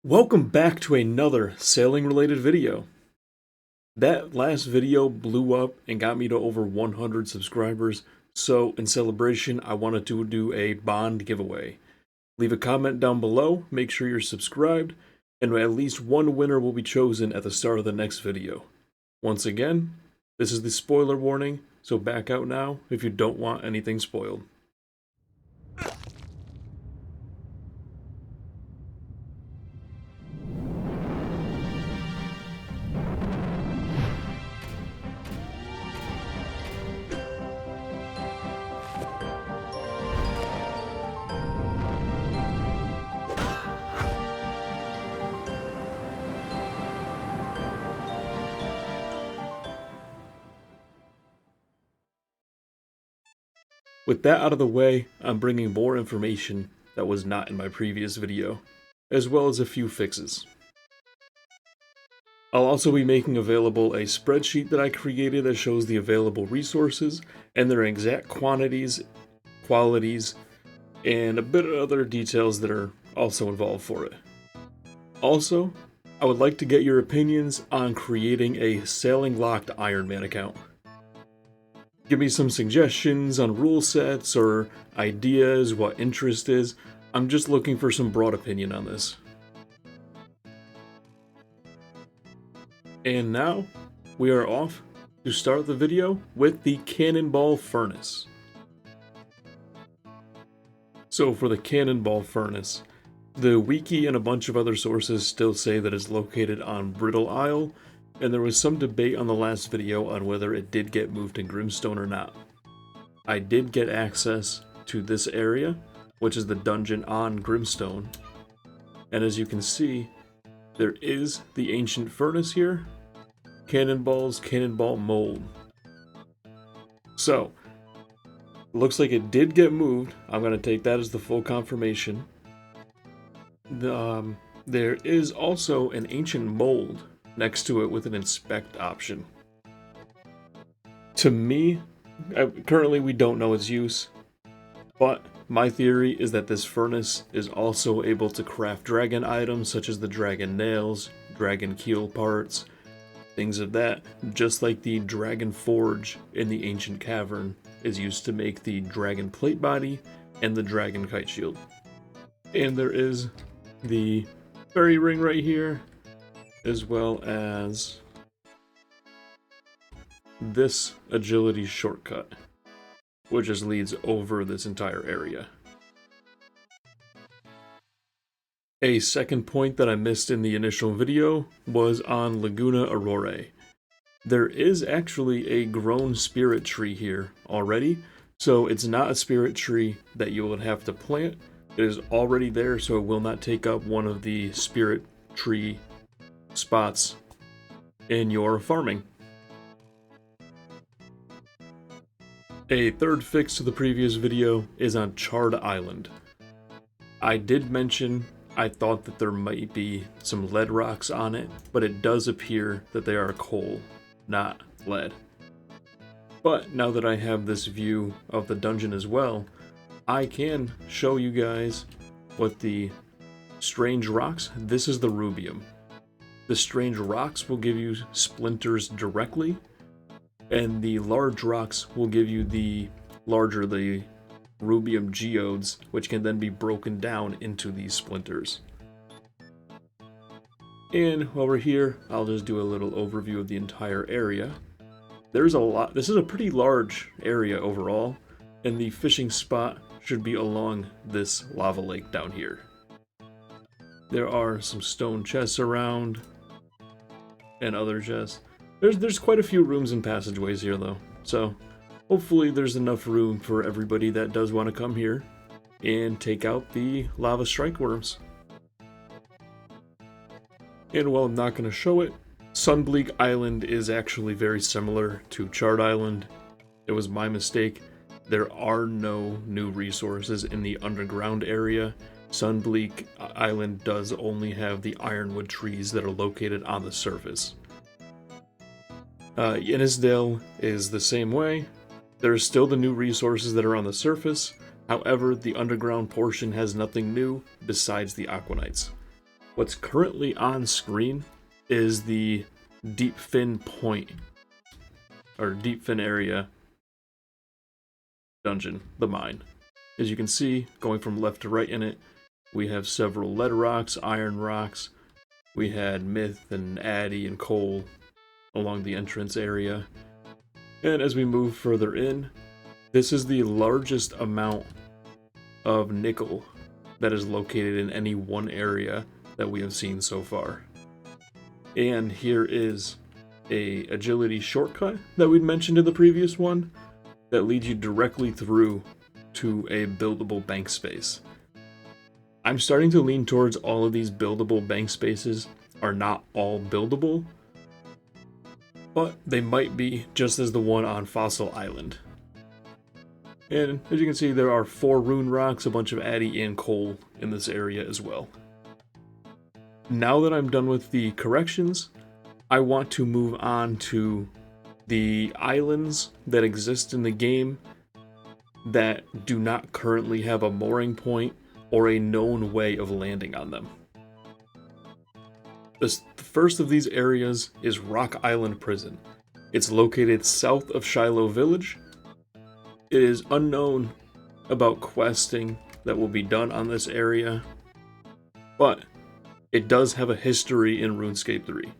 Welcome back to another sailing related video. That last video blew up and got me to over 100 subscribers, so in celebration I wanted to do a bond giveaway. Leave a comment down below, make sure you're subscribed, and at least one winner will be chosen at the start of the next video. Once again, this is the spoiler warning, so back out now if you don't want anything spoiled. With that out of the way, I'm bringing more information that was not in my previous video, as well as a few fixes. I'll also be making available a spreadsheet that I created that shows the available resources and their exact quantities, qualities, and a bit of other details that are also involved for it. Also, I would like to get your opinions on creating a sailing locked Iron Man account. Give me some suggestions on rule sets or ideas, what interest is. I'm just looking for some broad opinion on this. And now, we are off to start the video with the Cannonball furnace. So for the Cannonball furnace, the Wiki and a bunch of other sources still say that it's located on Brittle Isle, and there was some debate on the last video on whether it did get moved to Grimstone or not. I did get access to this area, which is the dungeon on Grimstone, and as you can see, there is the ancient furnace here, Cannonball's Cannonball mold. So, looks like it did get moved. I'm going to take that as the full confirmation. There is also an ancient mold next to it with an inspect option. To me, currently we don't know its use, but my theory is that this furnace is also able to craft dragon items such as the dragon nails, dragon keel parts, things of that, just like the dragon forge in the ancient cavern is used to make the dragon plate body and the dragon kite shield. And there is the fairy ring right here, as well as this agility shortcut, which just leads over this entire area. A second point that I missed in the initial video was on Laguna Aurora. There is actually a grown spirit tree here already, so it's not a spirit tree that you would have to plant. It is already there, so it will not take up one of the spirit tree spots in your farming. A third fix to the previous video is on Charred Island. I did mention I thought that there might be some lead rocks on it, but it does appear that they are coal, not lead. But now that I have this view of the dungeon as well, I can show you guys what the strange rocks, this is the rubium. The strange rocks will give you splinters directly, and the large rocks will give you the larger the rubium geodes, which can then be broken down into these splinters. And while we're here, I'll just do a little overview of the entire area. There's a lot, this is a pretty large area overall, and the fishing spot should be along this lava lake down here. There are some stone chests around, and other chests. There's quite a few rooms and passageways here though, so hopefully there's enough room for everybody that does want to come here and take out the lava strike worms. And while I'm not going to show it, Sunbleak Island is actually very similar to Charred Island. It was my mistake. There are no new resources in the underground area. Sunbleak Island does only have the ironwood trees that are located on the surface. Innisdale is the same way. There are still the new resources that are on the surface. However, the underground portion has nothing new besides the aquanites. What's currently on screen is the Deepfin point, or Deepfin area dungeon, the mine. As you can see, going from left to right in it, we have several lead rocks, iron rocks. We had myth and addy and coal along the entrance area. And as we move further in, this is the largest amount of nickel that is located in any one area that we have seen so far. And here is a agility shortcut that we'd mentioned in the previous one that leads you directly through to a buildable bank space. I'm starting to lean towards all of these buildable bank spaces are not all buildable, but they might be, just as the one on Fossil Island. And as you can see, there are 4 rune rocks, a bunch of addy and coal in this area as well. Now that I'm done with the corrections, I want to move on to the islands that exist in the game that do not currently have a mooring point or a known way of landing on them. The first of these areas is Rock Island Prison. It's located south of Shiloh Village. It is unknown about questing that will be done on this area, but it does have a history in RuneScape 3.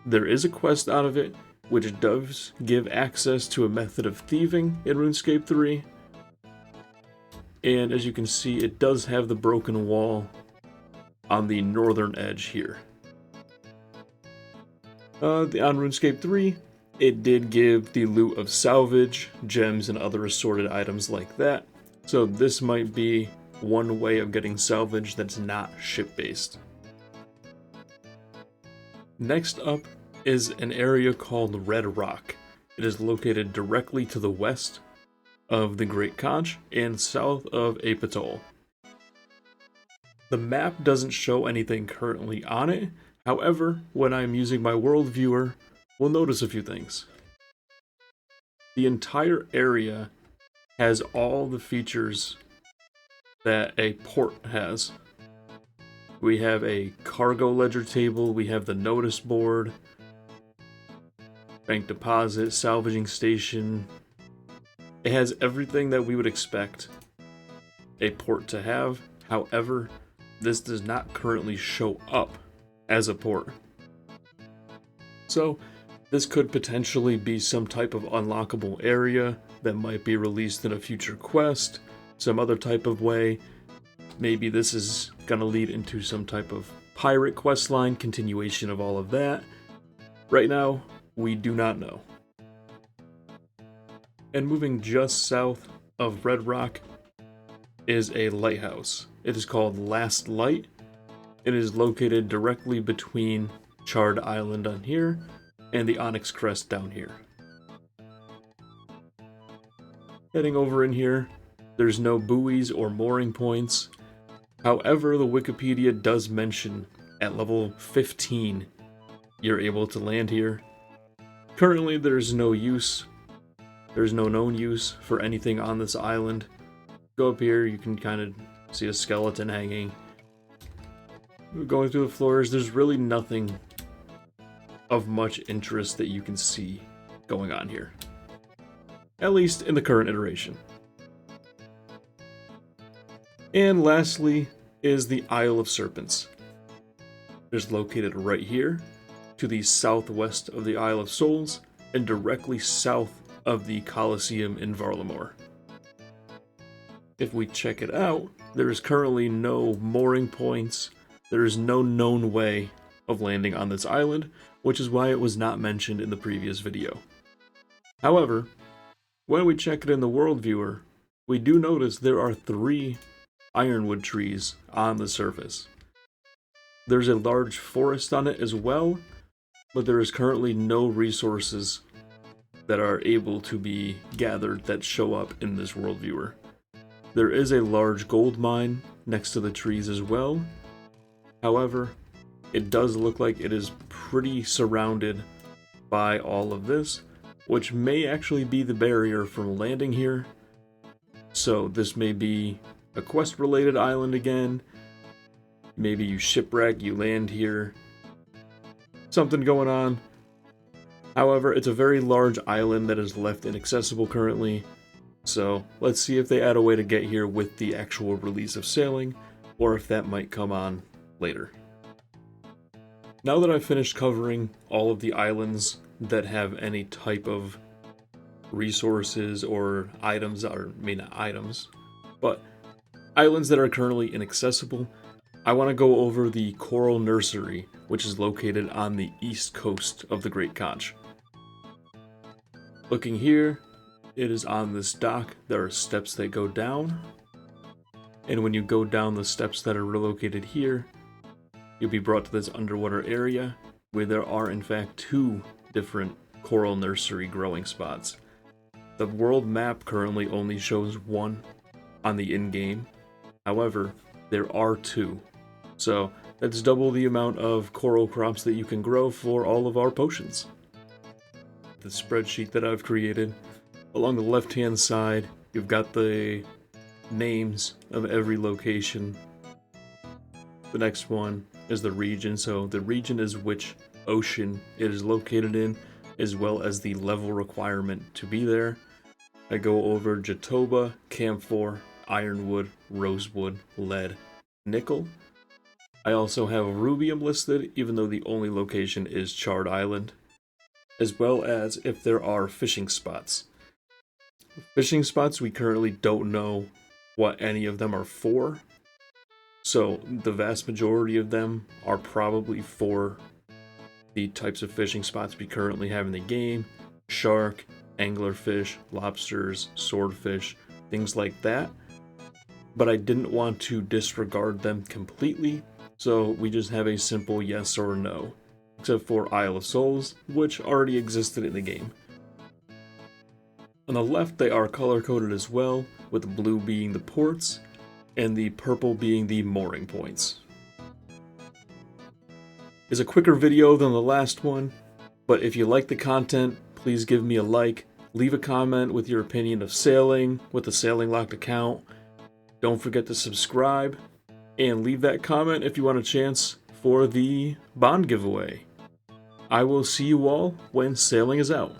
There is a quest out of it, which does give access to a method of thieving in RuneScape 3. And as you can see, it does have the broken wall on the northern edge here. On RuneScape 3, it did give the loot of salvage, gems, and other assorted items like that. So this might be one way of getting salvage that's not ship-based. Next up is an area called Red Rock. It is located directly to the west of the Great Conch and south of Apatol. The map doesn't show anything currently on it. However, when I'm using my world viewer, we'll notice a few things. The entire area has all the features that a port has. We have a cargo ledger table, we have the notice board, bank deposit, salvaging station. It has everything that we would expect a port to have. However, this does not currently show up as a port. So this could potentially be some type of unlockable area that might be released in a future quest, some other type of way. Maybe this is going to lead into some type of pirate quest line, continuation of all of that. Right now, we do not know. And moving just south of Red Rock is a lighthouse. It is called Last Light. It is located directly between Charred Island on here and the Onyx Crest down here. Heading over in here, there's no buoys or mooring points. However, the Wikipedia does mention at level 15 you're able to land here. Currently there's no use. There's no known use for anything on this island. Go up here, you can kind of see a skeleton hanging. Going through the floors, there's really nothing of much interest that you can see going on here. At least in the current iteration. And lastly is the Isle of Serpents. It's located right here to the southwest of the Isle of Souls and directly south of the Colosseum in Varlamore. If we check it out, there is currently no mooring points. There is no known way of landing on this island, which is why it was not mentioned in the previous video. However, when we check it in the world viewer, we do notice there are 3 ironwood trees on the surface. There's a large forest on it as well, but there is currently no resources that are able to be gathered that show up in this world viewer. There is a large gold mine next to the trees as well. However, it does look like it is pretty surrounded by all of this, which may actually be the barrier from landing here. So this may be a quest-related island again. Maybe you shipwreck, you land here. Something going on. However, it's a very large island that is left inaccessible currently. So let's see if they add a way to get here with the actual release of sailing, or if that might come on later. Now that I've finished covering all of the islands that have any type of resources or items, or maybe not items, but islands that are currently inaccessible, I want to go over the Coral Nursery, which is located on the east coast of the Great Conch. Looking here, it is on this dock. There are steps that go down, and when you go down the steps that are located here, you'll be brought to this underwater area where there are in fact 2 different coral nursery growing spots. The world map currently only shows 1 on the in-game. However, there are 2. So that's double the amount of coral crops that you can grow for all of our potions. The spreadsheet that I've created, along the left-hand side, you've got the names of every location. The next one is the region, so the region is which ocean it is located in, as well as the level requirement to be there. I go over Jatoba, Camphor, Ironwood, Rosewood, Lead, Nickel. I also have Rubium listed, even though the only location is Charred Island, as well as if there are fishing spots. Fishing spots, we currently don't know what any of them are for, so the vast majority of them are probably for the types of fishing spots we currently have in the game: shark, anglerfish, lobsters, swordfish, things like that. But I didn't want to disregard them completely, so we just have a simple yes or no, except for Isle of Souls, which already existed in the game. On the left, they are color-coded as well, with the blue being the ports, and the purple being the mooring points. It's a quicker video than the last one, but if you like the content, please give me a like, leave a comment with your opinion of sailing, with the Sailing Locked account. Don't forget to subscribe, and leave that comment if you want a chance for the bond giveaway. I will see you all when sailing is out.